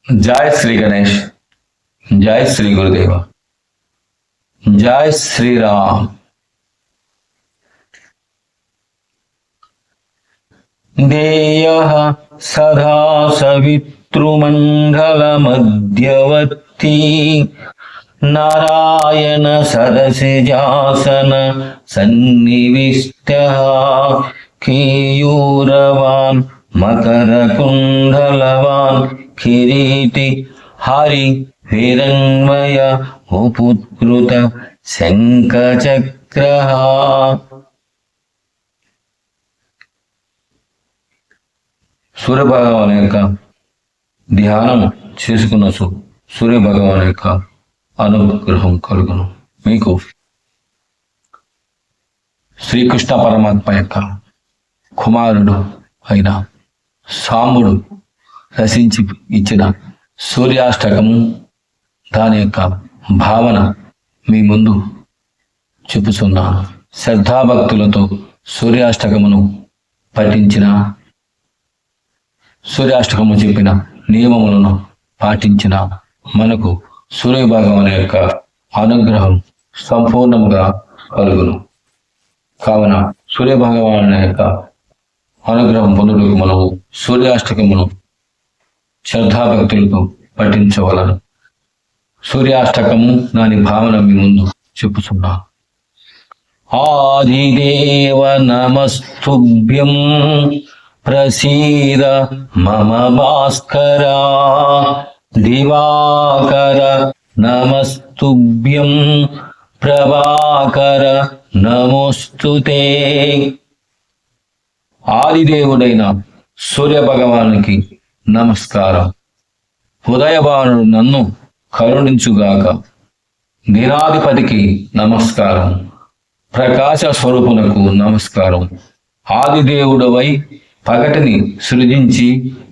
जय श्री गणेश, जय श्री गुरुदेव, जय श्री राम। देयः सदा सवितृमण्डलमध्यवर्ती नारायण सरसिजासन सन्निविष्टः केयूरवान् मकरकुण्डलवान् किरीटी हरि हिरण्मय उपत्कृत शङ्खचक्रः। సూర్య భగవాన్ యొక్క ధ్యానం చేసుకున్న సూర్య భగవాన్ యొక్క అనుగ్రహం కలుగును మీకు. శ్రీకృష్ణ పరమాత్మ యొక్క కుమారుడు అయిన సాంబుడు రచించి ఇచ్చిన సూర్యాష్టకము, దాని యొక్క భావన మీ ముందు చెప్పుచున్నాను. శ్రద్ధాభక్తులతో సూర్యాష్టకమును పఠించిన, సూర్యాష్టకము చెప్పిన నియమములను పాటించిన మనకు సూర్య భగవాన్ యొక్క అనుగ్రహం సంపూర్ణముగా కలుగును. కావున సూర్య భగవాన్ యొక్క అనుగ్రహం పొందుటకు మనము సూర్యాష్టకమును శ్రద్ధాభక్తులతో పఠించవలను. సూర్యాష్టకము దాని భావన మీ ముందు చెప్పుచున్నాను. ఆదిదేవ నమస్తుభ్యం ప్రసీద మమ భాస్కరా, దివాకర నమస్తుభ్యం ప్రభాకర నమోస్తుతే. ఆదిదేవుడైన సూర్య భగవానునికి నమస్కారం. ఉదయభానుడు నన్ను కరుణించుగాక. దినాధిపతికి నమస్కారం. ప్రకాశ స్వరూపునకు నమస్కారం. ఆదిదేవుడవై పగటిని సృజించి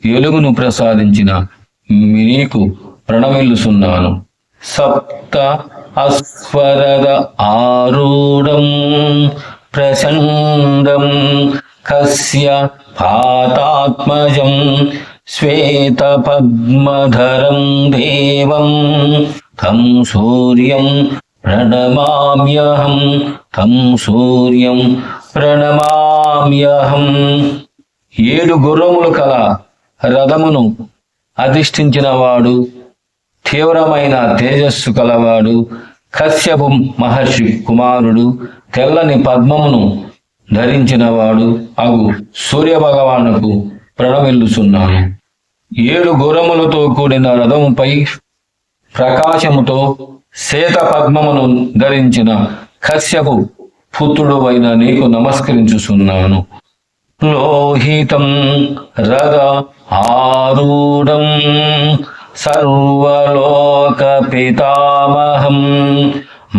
వెలుగును ప్రసాదించిన నీకు ప్రణమిల్లుచున్నాను. సప్త అస్వరద ఆరూఢం ప్రచండం కస్య పాతాత్మజం శ్వేత పద్మధరం దేవం తం సూర్యం ప్రణమామ్యహం, తం సూర్యం ప్రణమామ్యహం. 7 గుర్రములు కల రథమును అధిష్ఠించిన వాడు, తీవ్రమైన తేజస్సు కలవాడు, కశ్యపు మహర్షి కుమారుడు, తెల్లని పద్మమును ధరించిన వాడు అగు సూర్య భగవానుకు ప్రణమిల్లుచున్నాను. 7 గుర్రములతో కూడిన రథముపై ప్రకాశముతో శ్వేత పద్మమును ధరించిన కశ్యపు పుత్రుడు అయిన నీకు నమస్కరించుచున్నాను. లోహితం రథ ఆరూఢం సర్వలోక పితామహం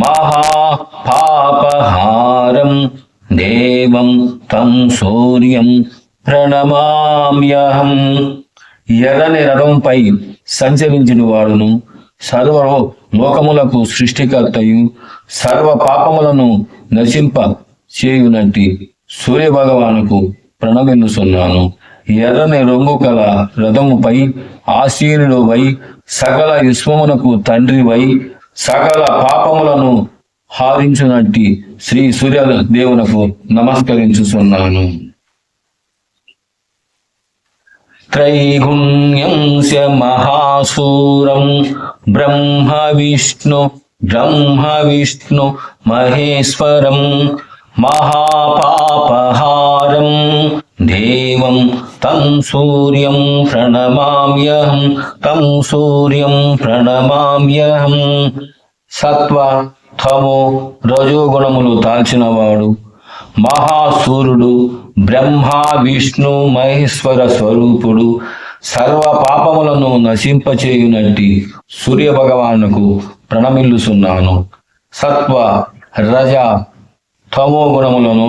మహాపాపహారం దేవం తం సూర్యం ప్రణమామ్యహం. ఎర్రని రథంపై సంచరించిన వాడును, సర్వ లోకములకు సృష్టికర్తయు, సర్వ పాపములను నశింప చేయునట్టి సూర్య భగవానుకు ప్రణమిల్లుచున్నాను. ఎర్రని రంగు కల రథముపై ఆసీనుడవై సకల విశ్వమునకు తండ్రివై సకల పాపములను హారించునట్టి శ్రీ సూర్య దేవునకు నమస్కరించుచున్నాను. త్రైగుణ్యంస్య మహాసూరం బ్రహ్మ విష్ణు మహేశ్వరం మహాపాపహారం దేవం తం సూర్యం ప్రణమామ్యహం, తం సూర్యం ప్రణమామ్యహం. సత్వ తమో రజోగుణములు దాల్చినవాడు, మహాసూర్యుడు, బ్రహ్మ విష్ణు మహేశ్వర స్వరూపుడు, సర్వ పాపములను నశింపచేయునట్టి సూర్య భగవానుకు ప్రణమిల్లుచున్నాను. సత్వ రజ తమో గుణములను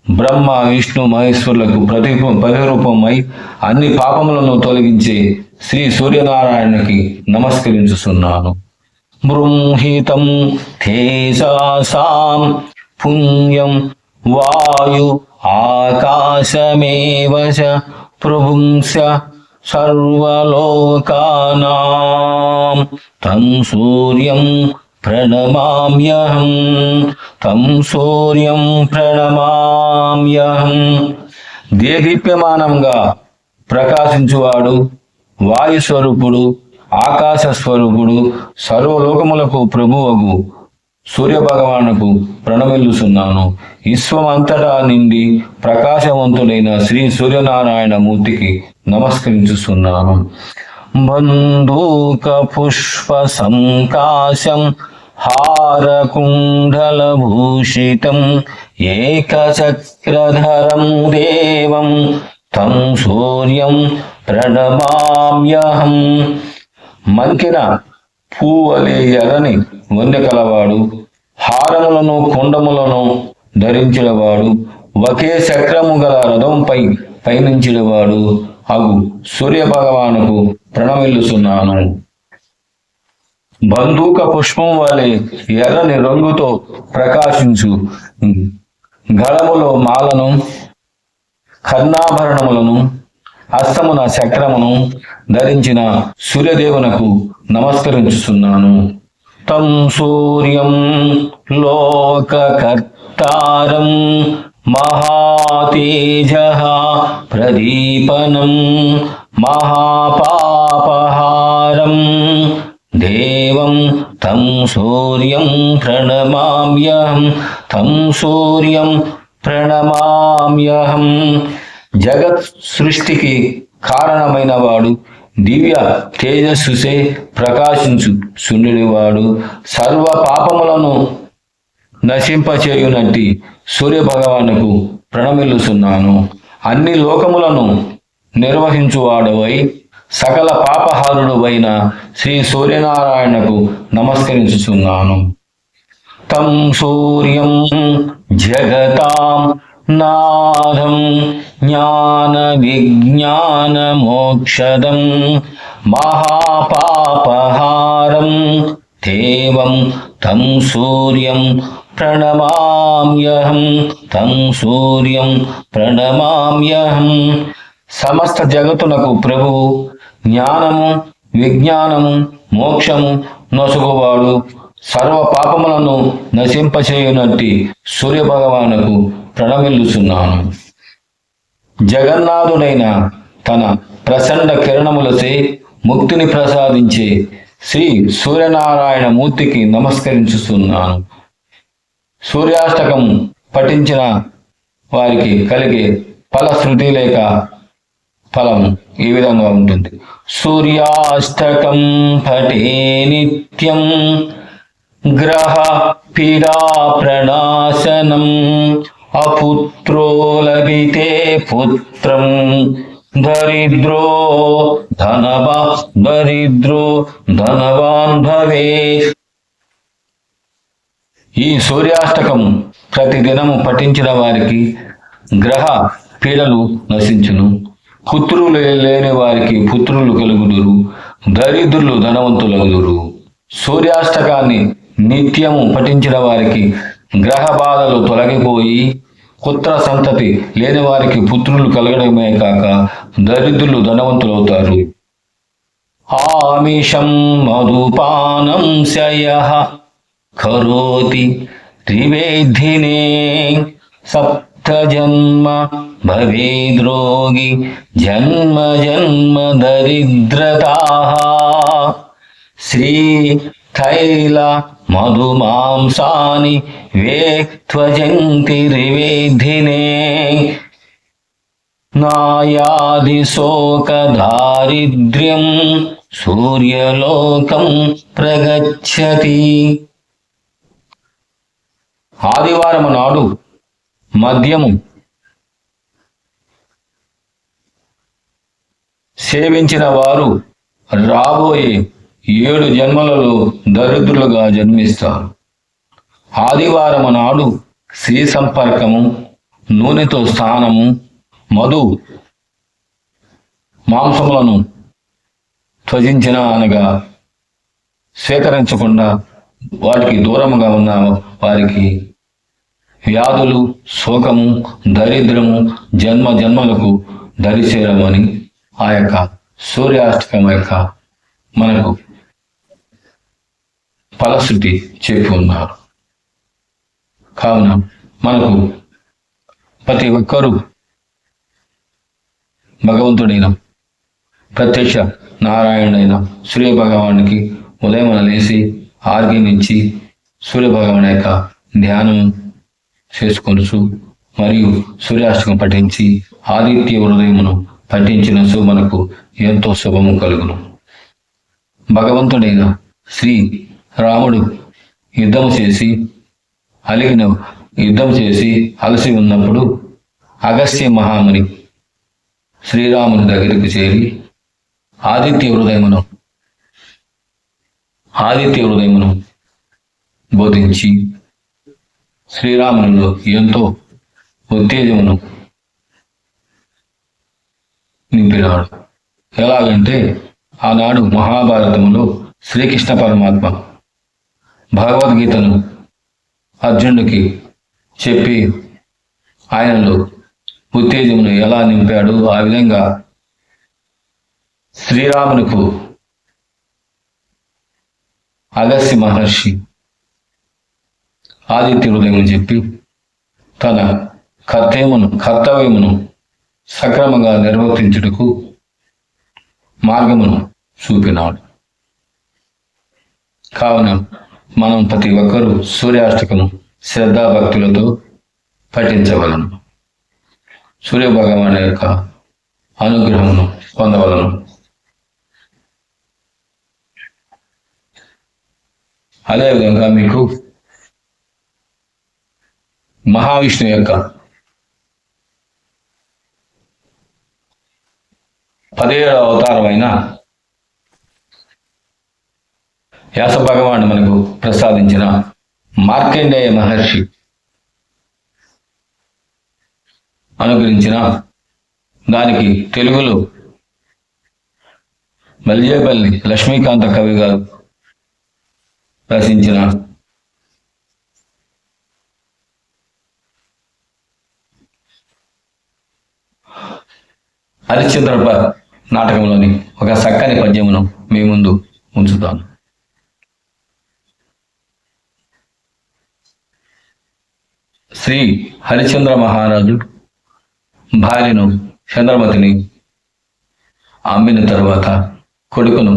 బ్రహ్మ విష్ణు మహేశ్వరులకు ప్రతిరూపమై అన్ని పాపములను తొలగించే శ్రీ సూర్యనారాయణకి నమస్కరించుచున్నాను. బృంహితం తేజసాం పుణ్యం వాయు ఆకాశమేవ చ ప్రభుంస్య సర్వలోకానాం తం సూర్యం ప్రణమామ్యహం తం సూర్యం ప్రణమామ్యహం. దేదీప్యమానంగా ప్రకాశించువాడు, వాయుస్వరూపుడు, ఆకాశ స్వరూపుడు, సర్వలోకములకు ప్రభువగు సూర్యభగవానుకు ప్రణమిల్లుచున్నాను. విశ్వమంతటా నిండి ప్రకాశవంతుడైన శ్రీ సూర్యనారాయణ మూర్తికి నమస్కరించుచున్నాను. బంధూక పుష్ప సంకాశం హారకుండలభూషితం ఏకచక్రధరం దేవం తం సూర్యం ప్రణమామ్యహం. మంకిన పూవలే ఎర్రని వన్నె కలవాడు, హారములను కుండములను ధరించినవాడు, ఒకే చక్రము గల రథంపై పయనించినవాడు అగు సూర్య భగవానుకు ప్రణమిల్లుచున్నాను. బంధూక పుష్పం వలె ఎర్రని రంగుతో ప్రకాశించు గళములో మాలను, కర్ణాభరణములను, హస్తమున చక్రమును ధరించిన సూర్యదేవునకు నమస్కరించుచున్నాను. తం సూర్యం లోకకర్తారం మహాతేజః ప్రదీపనం మహాపాపహారం దేవం తం సూర్యం ప్రణమామ్యహం తం సూర్యం ప్రణమామ్యహం. జగత్ సృష్టికి కారణమైన వాడు, దివ్య తేజస్సుసే ప్రకాశించు సుండునివాడు, సర్వ పాపములను నశింపచేయునట్టి సూర్య భగవానుకు ప్రణమిల్లుచున్నాను. అన్ని లోకములను నిర్వహించువాడవై సకల పాపహారుడువైన శ్రీ సూర్యనారాయణకు నమస్కరించుచున్నాను. తం సూర్యం జగతాం నాథం జ్ఞాన విజ్ఞాన మోక్షదం మహాపాపహారం దేవం తం సూర్యం ప్రణమామ్యహం తం సూర్యం ప్రణమామ్యహం. సమస్త జగతునకు ప్రభువు, జ్ఞానము విజ్ఞానము మోక్షము నొసగువాడు, సర్వ పాపములను నశింపచేయునట్టి సూర్య భగవానుకు ప్రణమిల్లుచున్నాను. జగన్నాథుడైన తన ప్రచండ కిరణములచే ముక్తిని ప్రసాదించే శ్రీ సూర్యనారాయణ మూర్తికి నమస్కరించుతున్నాను. సూర్యాష్టకం పఠించిన వారికి కలిగే ఫలశ్రుతి లేక ఫలం ఈ విధంగా ఉంటుంది. సూర్యాష్టకం పఠే నిత్యం గ్రహ పీడా ప్రణాశనం అపుత్రో లభితే పుత్రం దరిద్రో ధనవాన్ భవే. ఈ సూర్యాష్టకం ప్రతిదినము పఠించిన వారికి గ్రహ పీడలు నశించును, పుత్రులు లేని వారికి పుత్రులు కలుగుదురు, దరిద్రులు ధనవంతులగుదురు. సూర్యాష్టకాన్ని నిత్యము పఠించిన వారికి గ్రహ బాధలు తొలగిపోయి పుత్ర సంతతి లేని వారికి పుత్రులు కలగడమే కాక దరిద్రులు ధనవంతులవుతారు. ఆమిషం మధుపానం శయః కరోతి త్రివేధినే సప్తజన్మ భవేద్రోగి జన్మ జన్మ దరిద్రతాః. శ్రీ తైల మధుమాంసాని వేక్త్వజంతి రివేధినే నాయాది శోక దారిద్ర్యం సూర్యలోకం ప్రగచ్చతి. ఆదివారం నాడు మద్యము సేవించిన వారు రాబోయే 7 జన్మలలో దరిద్రులుగా జన్మిస్తారు. ఆదివారం నాడు శ్రీ సంపర్కము, నూనెతో స్నానము, మధు మాంసములను త్వజించిన అనగా స్వీకరించకుండా వాటికి దూరముగా ఉన్న వారికి వ్యాధులు, శోకము, దరిద్రము జన్మ జన్మలకు దరిచేరమని ఆ యొక్క సూర్యాష్టకం యొక్క మనకు ఫలశ్రుతి చెప్పి ఉన్నారు. కావున మనకు ప్రతి ఒక్కరూ భగవంతుడైన ప్రత్యక్ష నారాయణుడైన సూర్య భగవానికి ఉదయం లేచి ఆర్గ్యం ఇచ్చి సూర్య భగవాన్ యొక్క ధ్యానం చేసుకొనుచు మరియు సూర్యాష్టకం పఠించి ఆదిత్య హృదయమును పఠించిన మనకు ఎంతో శుభము కలుగును. భగవంతుడైన శ్రీ రాముడు యుద్ధం చేసి అలసి ఉన్నప్పుడు అగస్త్య మహాముని శ్రీరాముని దగ్గరికి చేరి ఆదిత్య హృదయమును బోధించి శ్రీరామునిలో ఎంతో ఉత్తేజమును నింపినాడు. ఎలాగంటే ఆనాడు మహాభారతంలో శ్రీకృష్ణ పరమాత్మ భగవద్గీతను అర్జునుడికి చెప్పి ఆయనలో ఉత్తేజమును ఎలా నింపాడు, ఆ విధంగా శ్రీరామునికు అగస్త్య మహర్షి ఆదిత్య హృదయం చెప్పి తన కర్తవ్యమును సక్రమంగా నిర్వర్తించుటకు మార్గమును చూపినాడు. కావున మనం ప్రతి ఒక్కరూ సూర్యాష్టకము శ్రద్ధాభక్తులతో పఠించవలను. సూర్య భగవాన్ యొక్క అనుగ్రహమును పొందవలను. అదేవిధంగా మీకు మహావిష్ణు యొక్క 17వ అవతారమైన వ్యాస భగవానుడు మనకు ప్రసాదించిన మార్కండేయ మహర్షి అనుగ్రహించిన దానికి తెలుగులో మల్యేపల్లి లక్ష్మీకాంత కవి గారు రచించిన హరిశ్చంద్ర నాటకంలోని ఒక చక్కని పద్యమును మీ ముందు ఉంచుతాను. శ్రీ హరిశ్చంద్ర మహారాజు భార్యను చంద్రమతిని అమ్మిన తర్వాత కొడుకును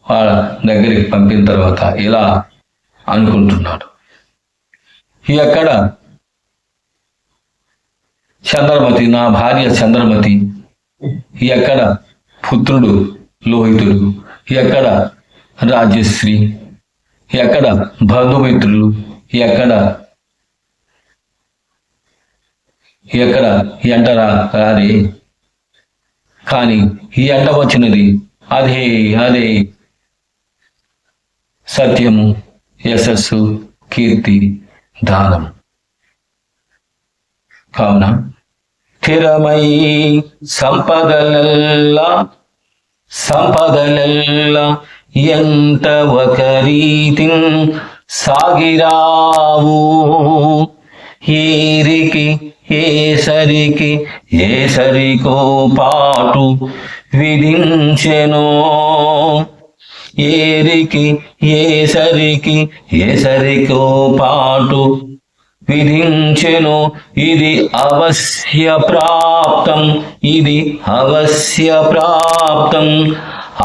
వాళ్ళ దగ్గరికి పంపిన తర్వాత ఇలా అనుకుంటున్నాడు. ఎక్కడ చంద్రమతి, నా భార్య చంద్రమతి, ఎక్కడ పుత్రుడు లోహితుడు, ఎక్కడ రాజ్యశ్రీ, ఎక్కడ బంధుమిత్రులు, ఎక్కడ ఎంటరా రాదే, కానీ ఈ ఎంట వచ్చినది అదే సత్యము, యశస్సు, కీర్తి, దానం. కావున స్థిరమై సంపదలెల్ల ఎంత ఒక రీతిన్ సాగిరావు, ఏసరికో పాటు విధించెనో, ఏసరికో పాటు విధించెను. ఇది అవశ్య ప్రాప్తం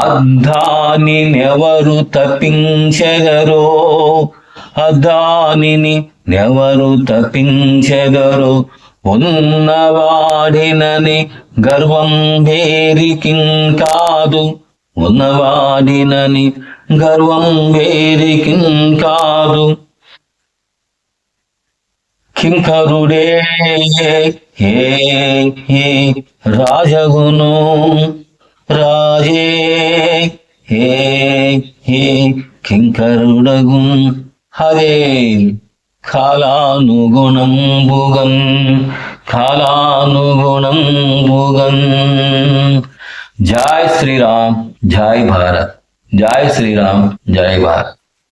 అద్దానినెవరు తప్పించెదరో, ఉన్నవాడినని గర్వం వేరికిం కాదు, కింకరుడే రాజగును, రాజే కింకరుడగు, హరే కాలానుగుణంబుగన్. జై శ్రీరామ్, జై భారత్. జై శ్రీరామ్, జై భారత్.